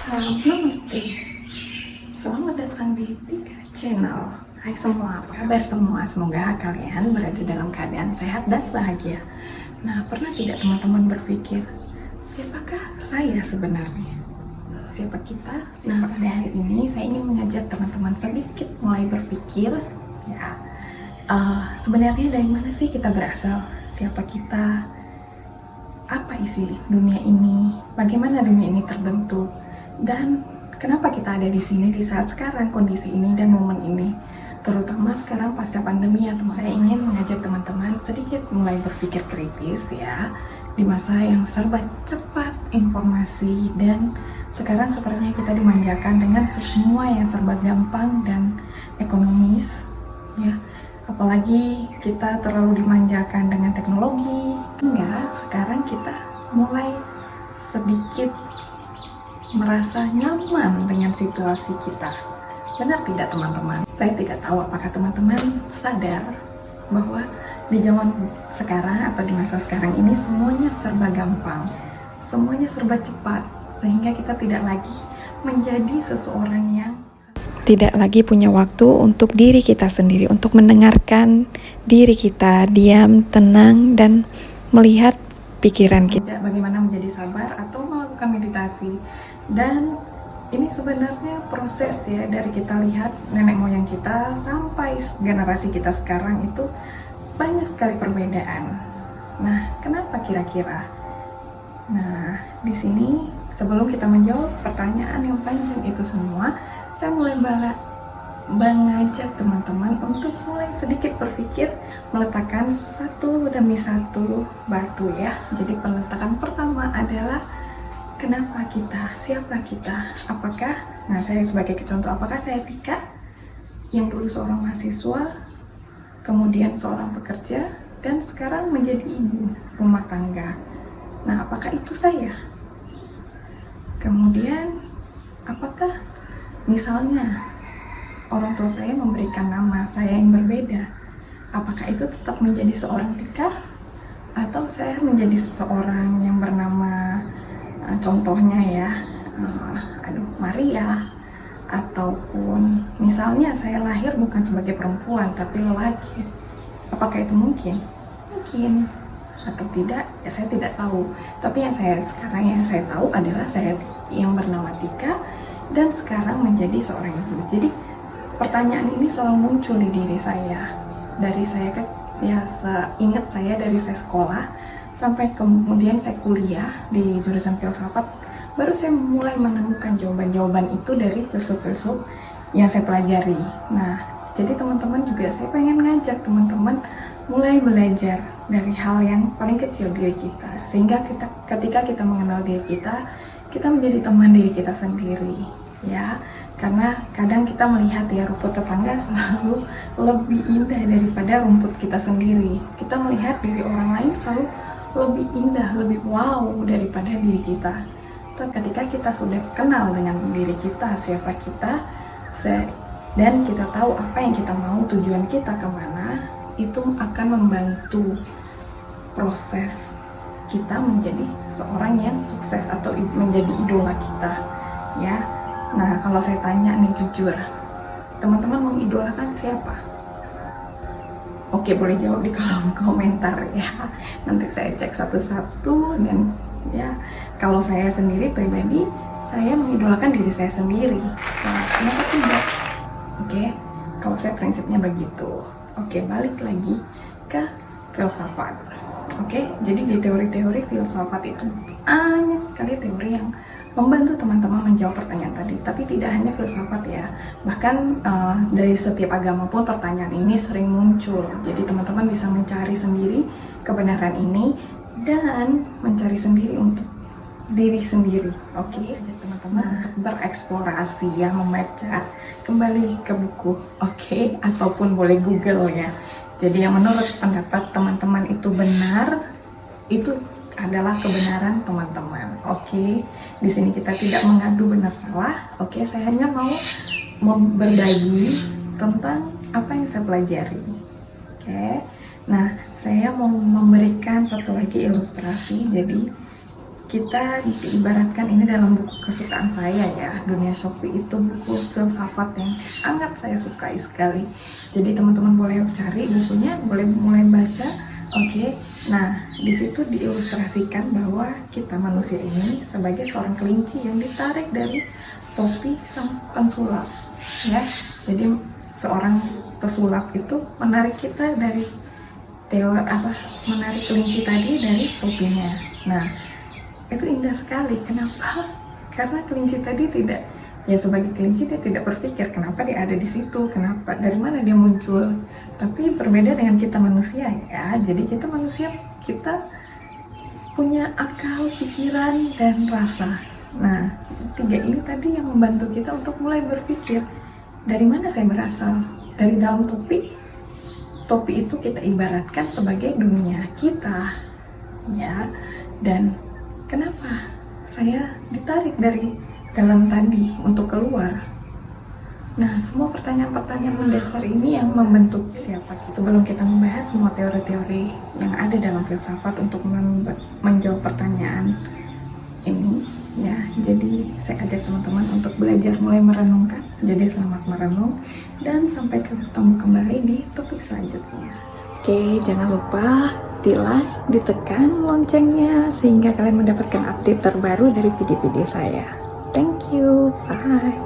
Namaste, selamat datang di Tika Channel. Hai semua, apa kabar semua? Semoga kalian berada dalam keadaan sehat dan bahagia. Nah, pernah tidak teman-teman berpikir, siapakah saya sebenarnya? Siapa kita? Nah, pada hari ini saya ingin mengajak teman-teman sedikit mulai berpikir, ya, sebenarnya dari mana sih kita berasal? Siapa kita? Apa isi dunia ini? Bagaimana dunia ini terbentuk? Dan kenapa kita ada di sini di saat sekarang, kondisi ini dan momen ini, terutama sekarang pasca pandemi ya teman. Saya ingin mengajak teman-teman sedikit mulai berpikir kritis ya, di masa yang serba cepat informasi, dan sekarang sepertinya kita dimanjakan dengan semua yang serba gampang dan ekonomis ya. Apalagi kita terlalu dimanjakan dengan teknologi, hingga sekarang kita mulai sedikit merasa nyaman dengan situasi kita. Benar tidak teman-teman? Saya tidak tahu apakah teman-teman sadar bahwa di zaman sekarang atau di masa sekarang ini semuanya serba gampang, semuanya serba cepat, sehingga kita tidak lagi menjadi seseorang yang tidak lagi punya waktu untuk diri kita sendiri, untuk mendengarkan diri kita, diam, tenang, dan melihat pikiran kita. Bagaimana menjadi sabar atau melakukan meditasi. Dan ini sebenarnya proses ya, dari kita lihat nenek moyang kita sampai generasi kita sekarang itu banyak sekali perbedaan. Nah, kenapa kira-kira? Nah, di sini sebelum kita menjawab pertanyaan yang panjang itu semua, saya mulai mengajak teman-teman untuk mulai sedikit berpikir, meletakkan satu demi satu batu ya. Jadi peletakan pertama adalah kenapa kita, siapa kita, apakah, nah saya sebagai contoh, apakah saya Tika yang dulu seorang mahasiswa, kemudian seorang pekerja, dan sekarang menjadi ibu rumah tangga. Nah, apakah itu saya? Kemudian, apakah misalnya orang tua saya memberikan nama saya yang berbeda, apakah itu tetap menjadi seorang Tika? Atau saya menjadi seseorang yang bernama, contohnya ya, Maria, ataupun misalnya saya lahir bukan sebagai perempuan tapi lelaki. Apakah itu mungkin? Mungkin. Atau tidak? Ya saya tidak tahu. Tapi yang saya tahu adalah saya yang bernama Tika dan sekarang menjadi seorang ibu. Jadi pertanyaan ini selalu muncul di diri saya dari saya ingat saya dari saya sekolah sampai kemudian saya kuliah di jurusan filsafat, baru saya mulai menemukan jawaban-jawaban itu dari filsuf-filsuf yang saya pelajari. Nah, jadi teman-teman juga saya pengen ngajak teman-teman mulai belajar dari hal yang paling kecil diri kita, sehingga ketika kita mengenal diri kita menjadi teman diri kita sendiri ya. Karena kadang kita melihat ya, rumput tetangga selalu lebih indah daripada rumput kita sendiri. Kita melihat diri orang lain selalu lebih indah, lebih wow daripada diri kita. Dan ketika kita sudah kenal dengan diri kita, siapa kita, dan kita tahu apa yang kita mau, tujuan kita kemana, itu akan membantu proses kita menjadi seorang yang sukses atau menjadi idola kita ya. Nah, kalau saya tanya nih jujur, teman-teman mengidolakan siapa? Oke, boleh jawab di kolom komentar ya. Nanti saya cek satu-satu. Dan ya, kalau saya sendiri pribadi, saya mengidolakan diri saya sendiri. Nah, kenapa tidak? Oke, kalau saya prinsipnya begitu. Oke, balik lagi ke filsafat. Oke, jadi di teori-teori filsafat itu banyak sekali teori yang membantu teman-teman menjawab pertanyaan tadi. Tapi tidak hanya filsafat ya, bahkan dari setiap agama pun pertanyaan ini sering muncul. Jadi teman-teman bisa mencari sendiri kebenaran ini dan mencari sendiri untuk diri sendiri. Oke, jadi teman-teman untuk bereksplorasi ya, membaca kembali ke buku, oke, ataupun boleh Google ya. Jadi yang menurut pendapat teman-teman itu benar, itu adalah kebenaran teman-teman. Oke, di sini kita tidak mengadu benar salah. Oke, saya hanya mau berbagi tentang apa yang saya pelajari. Oke, nah saya mau memberikan satu lagi ilustrasi. Jadi kita diibaratkan ini dalam buku kesukaan saya ya, Dunia Sophie, itu buku filsafat yang sangat saya sukai sekali. Jadi teman-teman boleh cari bukunya, boleh mulai baca. Oke. Nah, di situ diilustrasikan bahwa kita manusia ini sebagai seorang kelinci yang ditarik dari topi sang pensulap, ya. Jadi seorang pesulap itu menarik kita dari menarik kelinci tadi dari topinya. Nah, itu indah sekali. Kenapa? Karena kelinci tadi tidak, ya sebagai kelinci dia tidak berpikir kenapa dia ada di situ, kenapa, dari mana dia muncul. Tapi berbeda dengan kita manusia ya. Jadi kita manusia, kita punya akal, pikiran, dan rasa. Nah, tiga ini tadi yang membantu kita untuk mulai berpikir, dari mana saya berasal? Dari dalam topi. Topi itu kita ibaratkan sebagai dunia kita, ya. Dan kenapa saya ditarik dari dalam tadi untuk keluar? Nah, semua pertanyaan-pertanyaan mendasar ini yang membentuk siapa kita. Sebelum kita membahas semua teori-teori yang ada dalam filsafat untuk menjawab pertanyaan ini, ya, jadi saya ajak teman-teman untuk belajar mulai merenungkan. Jadi selamat merenung dan sampai ketemu kembali di topik selanjutnya. Oke, jangan lupa di like, ditekan loncengnya sehingga kalian mendapatkan update terbaru dari video-video saya. Thank you, bye.